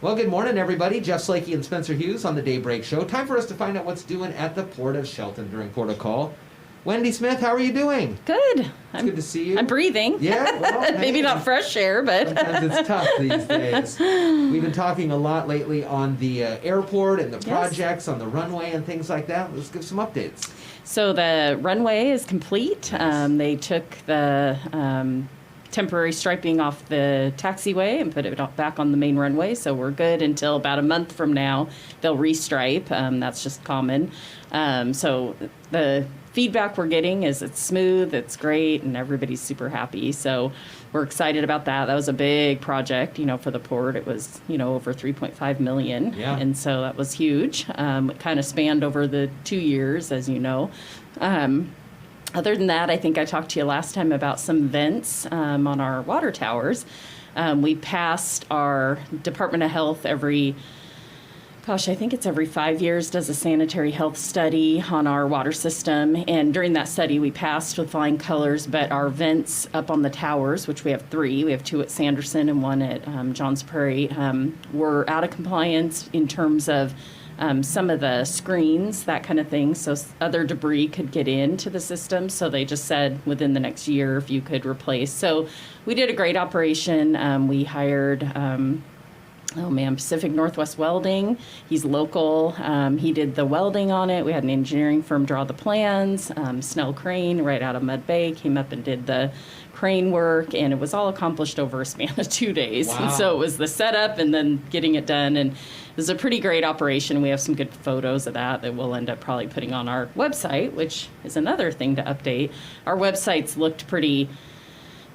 Well, good morning, everybody. Jeff Slakey and Spencer Hughes on the Daybreak Show. Time for us to find out what's doing at the Port of Shelton during Port of Call. Wendy Smith, how are you doing? Good. It's good to see you. I'm breathing. Yeah, well, maybe not fresh air, but sometimes it's tough these days. We've been talking a lot lately on the airport and the projects on the runway and things like that. Let's give some updates. So the runway is complete. Nice. They took the temporary striping off the taxiway and put it back on the main runway. So we're good until about a month from now. They'll restripe. That's just common. So the feedback we're getting is it's smooth, it's great, and everybody's super happy. So we're excited about that. That was a big project, for the port. It was, over $3.5 million. Yeah. And so that was huge. It kind of spanned over the 2 years, as you know. Other than that, I think I talked to you last time about some vents on our water towers. We passed our Department of Health every 5 years, does a sanitary health study on our water system. And during that study, we passed with flying colors, but our vents up on the towers, which we have 3, we have 2 at Sanderson and 1 at Johns Prairie, were out of compliance in terms of some of the screens, that kind of thing, so other debris could get into the system. So they just said within the next year if you could replace. So we did a great operation. We hired Pacific Northwest Welding. He's local. He did the welding on it. We had an engineering firm draw the plans. Snell Crane right out of Mud Bay came up and did the crane work, and it was all accomplished over a span of 2 days. Wow. And so it was the setup and then getting it done, and it was a pretty great operation. We have some good photos of that we'll end up probably putting on our website, which is another thing to update. Our websites looked pretty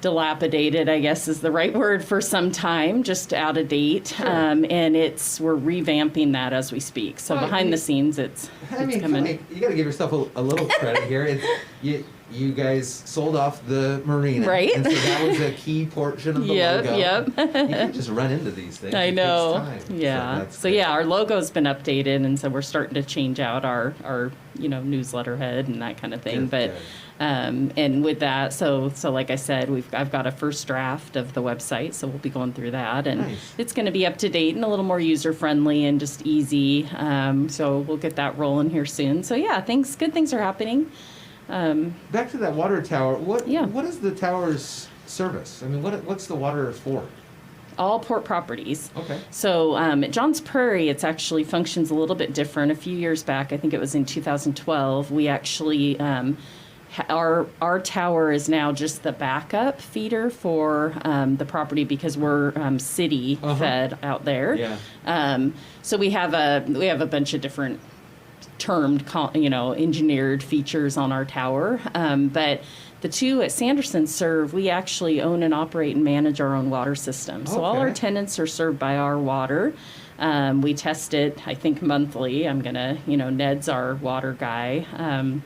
dilapidated, I guess is the right word, for some time, just out of date. Sure. And we're revamping that as we speak. So behind the scenes, it's coming. You got to give yourself a little credit here. You guys sold off the marina, right? And so that was a key portion of the logo. Yep. You can just run into these things. I know. It takes time. Yeah. So our logo's been updated, and so we're starting to change out our newsletter head and that kind of thing. Good. And with that, so like I said, I've got a first draft of the website, so we'll be going through that, and Nice. It's going to be up to date and a little more user friendly and just easy. So we'll get that rolling here soon. So good things are happening. Back to that water tower. What Yeah. What is the tower's service? I mean, what's the water for? All port properties. Okay. So at Johns Prairie, it's actually functions a little bit different. A few years back, I think it was in 2012, we actually our tower is now just the backup feeder for the property because we're city fed out there. Yeah. So we have a bunch of different termed, engineered features on our tower. But the 2 at Sanderson we actually own and operate and manage our own water system. So all our tenants are served by our water. We test it, I think, monthly. Ned's our water guy.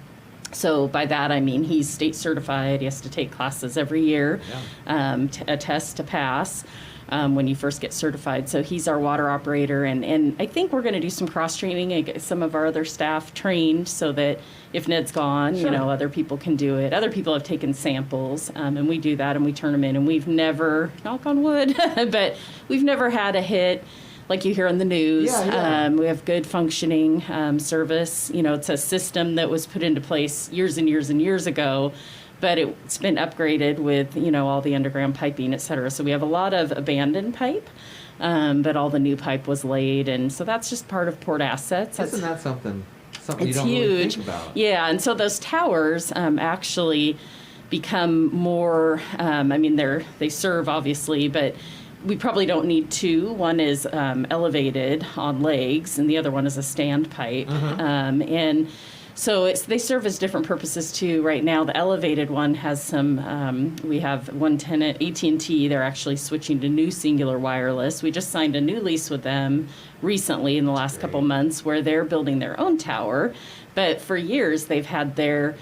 So by that, I mean he's state certified. He has to take classes every year, a test to pass when you first get certified. So he's our water operator. And I think we're going to do some cross-training and get some of our other staff trained so that if Ned's gone, Sure. Other people can do it. Other people have taken samples, and we do that, and we turn them in. And we've never, knock on wood, but we've never had a hit like you hear on the news. Yeah. We have good functioning service. It's a system that was put into place years and years and years ago, but it's been upgraded with, all the underground piping, et cetera. So we have a lot of abandoned pipe, but all the new pipe was laid. And so that's just part of port assets. Isn't that something you It's don't huge. really think about? Yeah, and so those towers actually become more, they serve obviously, but we probably don't need 2. One is elevated on legs, and the other one is a standpipe. And so they serve as different purposes too. Right now, the elevated one has some. We have one tenant, AT&T. They're actually switching to new Singular Wireless. We just signed a new lease with them recently in the last couple months, where they're building their own tower. But for years, they've had their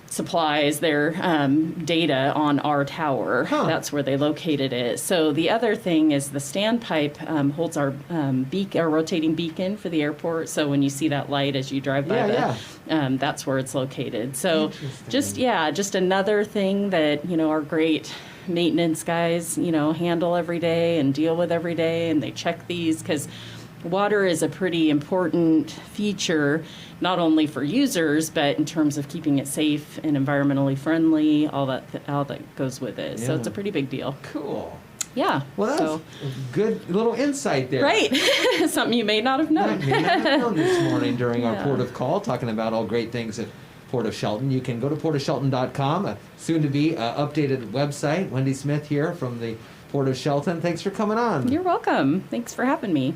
supplies, their data on our tower. That's where they located it. So the other thing is the standpipe holds our our rotating beacon for the airport. So when you see that light as you drive by, that's where it's located. So just another thing that our great maintenance guys, handle every day and deal with every day, and they check these because water is a pretty important feature, not only for users, but in terms of keeping it safe and environmentally friendly, all that goes with it. So Yeah. it's a pretty big deal. Cool. Yeah. Well, that's so, a good little insight there. right. Something you may not have known. I may not have known this morning during our Yeah. Port of Call, talking about all great things at Port of Shelton. You can go to portofshelton.com, a soon-to-be updated website. Wendy Smith here from the Port of Shelton. Thanks for coming on. You're welcome. Thanks for having me.